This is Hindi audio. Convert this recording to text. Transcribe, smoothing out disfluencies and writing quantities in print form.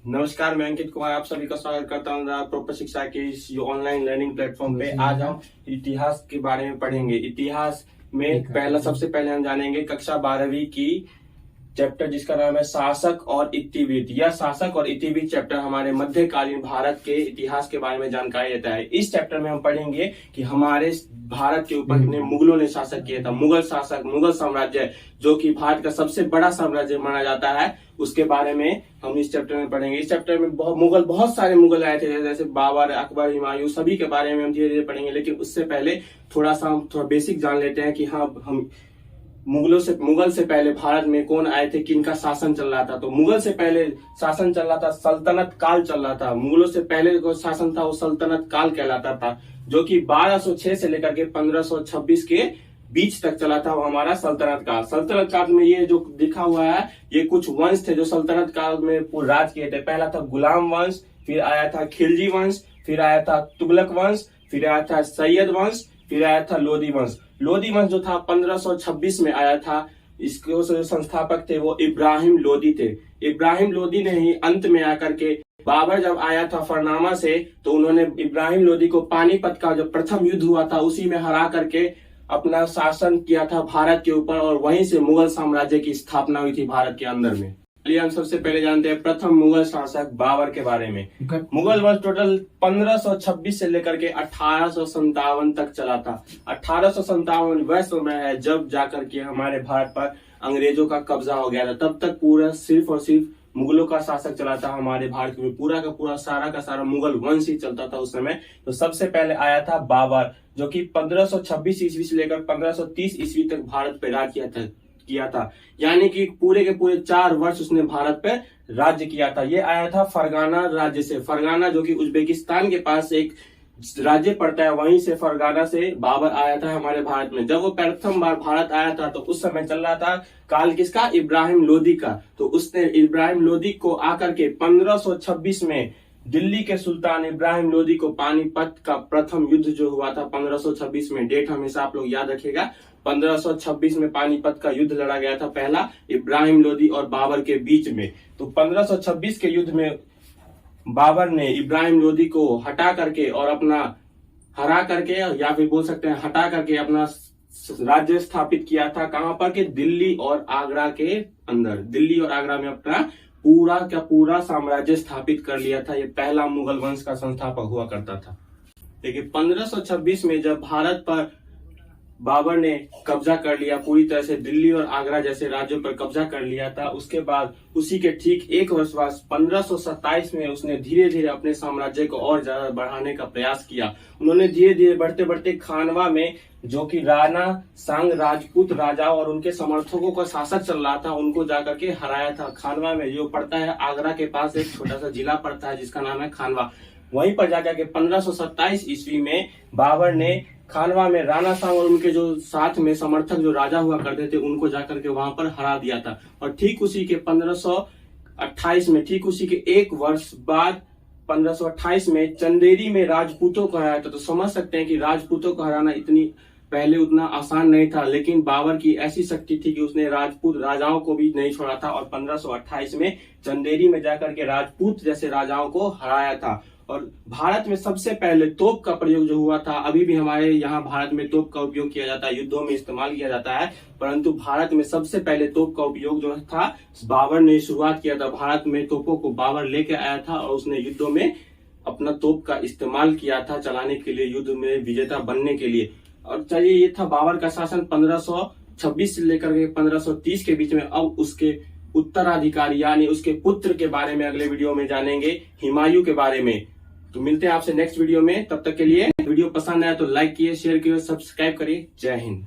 नमस्कार, मैं अंकित कुमार आप सभी का स्वागत करता हूँ प्रोपर शिक्षा के इस ऑनलाइन लर्निंग प्लेटफॉर्म पे। आज हम इतिहास के बारे में पढ़ेंगे। इतिहास में सबसे पहले हम जानेंगे कक्षा 12वीं की चैप्टर जिसका नाम है शासक और इतिवृत्त। यह शासक और इतिवृत्त चैप्टर हमारे मध्यकालीन भारत के इतिहास के बारे में जानकारी देता है। इस चैप्टर में हम पढ़ेंगे कि हमारे भारत के ऊपर मुगलों ने शासक किया था। मुगल साम्राज्य जो कि भारत का सबसे बड़ा साम्राज्य माना जाता है, उसके बारे में हम इस चैप्टर में पढ़ेंगे। इस चैप्टर में बहुत सारे मुगल आए थे, जैसे बाबर, अकबर, हुमायूं, सभी के बारे में हम धीरे धीरे पढ़ेंगे। लेकिन उससे पहले थोड़ा बेसिक जान लेते हैं कि हाँ, हम मुगल से पहले भारत में कौन आए थे, किनका शासन चल रहा था। तो मुगल से पहले शासन चल रहा था, सल्तनत काल चल रहा था। मुगलों से पहले जो शासन था वो सल्तनत काल कहलाता था, जो कि 1206 से लेकर के 1526 के बीच तक चला था। वो हमारा सल्तनत काल में ये जो लिखा हुआ है, ये कुछ वंश थे जो सल्तनत काल में राज किए थे। पहला था गुलाम वंश, फिर आया था खिलजी वंश, फिर आया था तुगलक वंश, फिर आया था सैयद वंश, फिर आया था लोधी वंश। लोधी वंश जो था 1526 में आया था। इसके जो संस्थापक थे वो इब्राहिम लोधी थे। इब्राहिम लोधी ने ही अंत में आकर के, बाबर जब आया था फरनामा से, तो उन्होंने इब्राहिम लोधी को पानीपत का जो प्रथम युद्ध हुआ था उसी में हरा करके अपना शासन किया था भारत के ऊपर, और वहीं से मुगल साम्राज्य की स्थापना हुई थी भारत के अंदर में। चलिए हम सबसे पहले जानते हैं प्रथम मुगल शासक बाबर के बारे में। मुगल वंश टोटल 1526 से लेकर के 1857 तक चला था। 1857 वह समय है जब जाकर के हमारे भारत पर अंग्रेजों का कब्जा हो गया था। तब तक पूरा सिर्फ और सिर्फ मुगलों का शासक चला था हमारे भारत में। पूरा का पूरा सारा का सारा मुगल वंश ही चलता था उस समय। तो सबसे पहले आया था बाबर, जो कि 1526 ईस्वी से लेकर 1530 ईस्वी तक भारत पे राज किया था। यानी कि पूरे के पूरे 4 वर्ष उसने भारत पे राज्य किया था। ये आया था फरगाना राज्य से। फरगाना जो कि उज्बेकिस्तान के पास एक राज्य पड़ता है, वहीं से फरगाना से बाबर आया था हमारे भारत में। जब वो प्रथम बार भारत आया था तो उस समय चल रहा था काल किसका, इब्राहिम लोधी का। तो उसने इब्राहिम लोधी को आकर के 1526 में दिल्ली के सुल्तान इब्राहिम लोधी को पानीपत का प्रथम युद्ध जो हुआ था 1526 में, डेट हमेशा आप लोग याद रखिएगा, 1526 में पानीपत का युद्ध लड़ा गया था पहला, इब्राहिम लोधी और बाबर के बीच में। तो 1526 के युद्ध में बाबर ने इब्राहिम लोधी को हटा करके और अपना हरा करके, या फिर बोल सकते हैं हटा करके, अपना राज्य स्थापित किया था। कहां पर के, दिल्ली और आगरा के अंदर। दिल्ली और आगरा में अपना पूरा का पूरा साम्राज्य स्थापित कर लिया था। ये पहला मुगल वंश का संस्थापक हुआ करता था। देखिए 1526 में जब भारत पर बाबर ने कब्जा कर लिया, पूरी तरह से दिल्ली और आगरा जैसे राज्यों पर कब्जा कर लिया था, उसके बाद उसी के ठीक एक वर्ष बाद 1527 में उसने धीरे धीरे अपने साम्राज्य को और ज्यादा बढ़ाने का प्रयास किया। उन्होंने धीरे धीरे बढ़ते बढ़ते खानवा में, जो कि राणा सांग राजपूत राजा और उनके समर्थकों का शासक चल रहा था, उनको जाकर के हराया था। खानवा में जो पड़ता है आगरा के पास एक छोटा सा जिला पड़ता है जिसका नाम है खानवा। वहीं पर जाकर के 1527 ईस्वी में बाबर ने खानवा में राणा सांग और उनके जो साथ में समर्थक जो राजा हुआ करते थे उनको जाकर के वहां पर हरा दिया था। और ठीक उसी के 1528 में, ठीक उसी के एक वर्ष बाद 1528 में चंदेरी में राजपूतों को हराया था। तो समझ सकते हैं कि राजपूतों को हराना पहले उतना आसान नहीं था, लेकिन बाबर की ऐसी शक्ति थी कि उसने राजपूत राजाओं को भी नहीं छोड़ा था और 1528 में चंदेरी में जाकर के राजपूत जैसे राजाओं को हराया था। और भारत में सबसे पहले तोप का प्रयोग जो हुआ था, अभी भी हमारे यहाँ भारत में तोप का उपयोग किया जाता है, युद्धों में इस्तेमाल किया जाता है, परंतु भारत में सबसे पहले तोप का उपयोग जो था बाबर ने शुरुआत किया था। भारत में तोपों को बाबर लेके आया था और उसने युद्धों में अपना तोप का इस्तेमाल किया था चलाने के लिए, युद्ध में विजेता बनने के लिए। और चलिए, ये था बाबर का शासन 1526 से लेकर के 1530 के बीच में। अब उसके उत्तराधिकारी यानी उसके पुत्र के बारे में अगले वीडियो में जानेंगे, हुमायूं के बारे में। तो मिलते हैं आपसे नेक्स्ट वीडियो में। तब तक के लिए वीडियो पसंद आया तो लाइक कीजिए, शेयर कीजिए, सब्सक्राइब करिए। जय हिंद।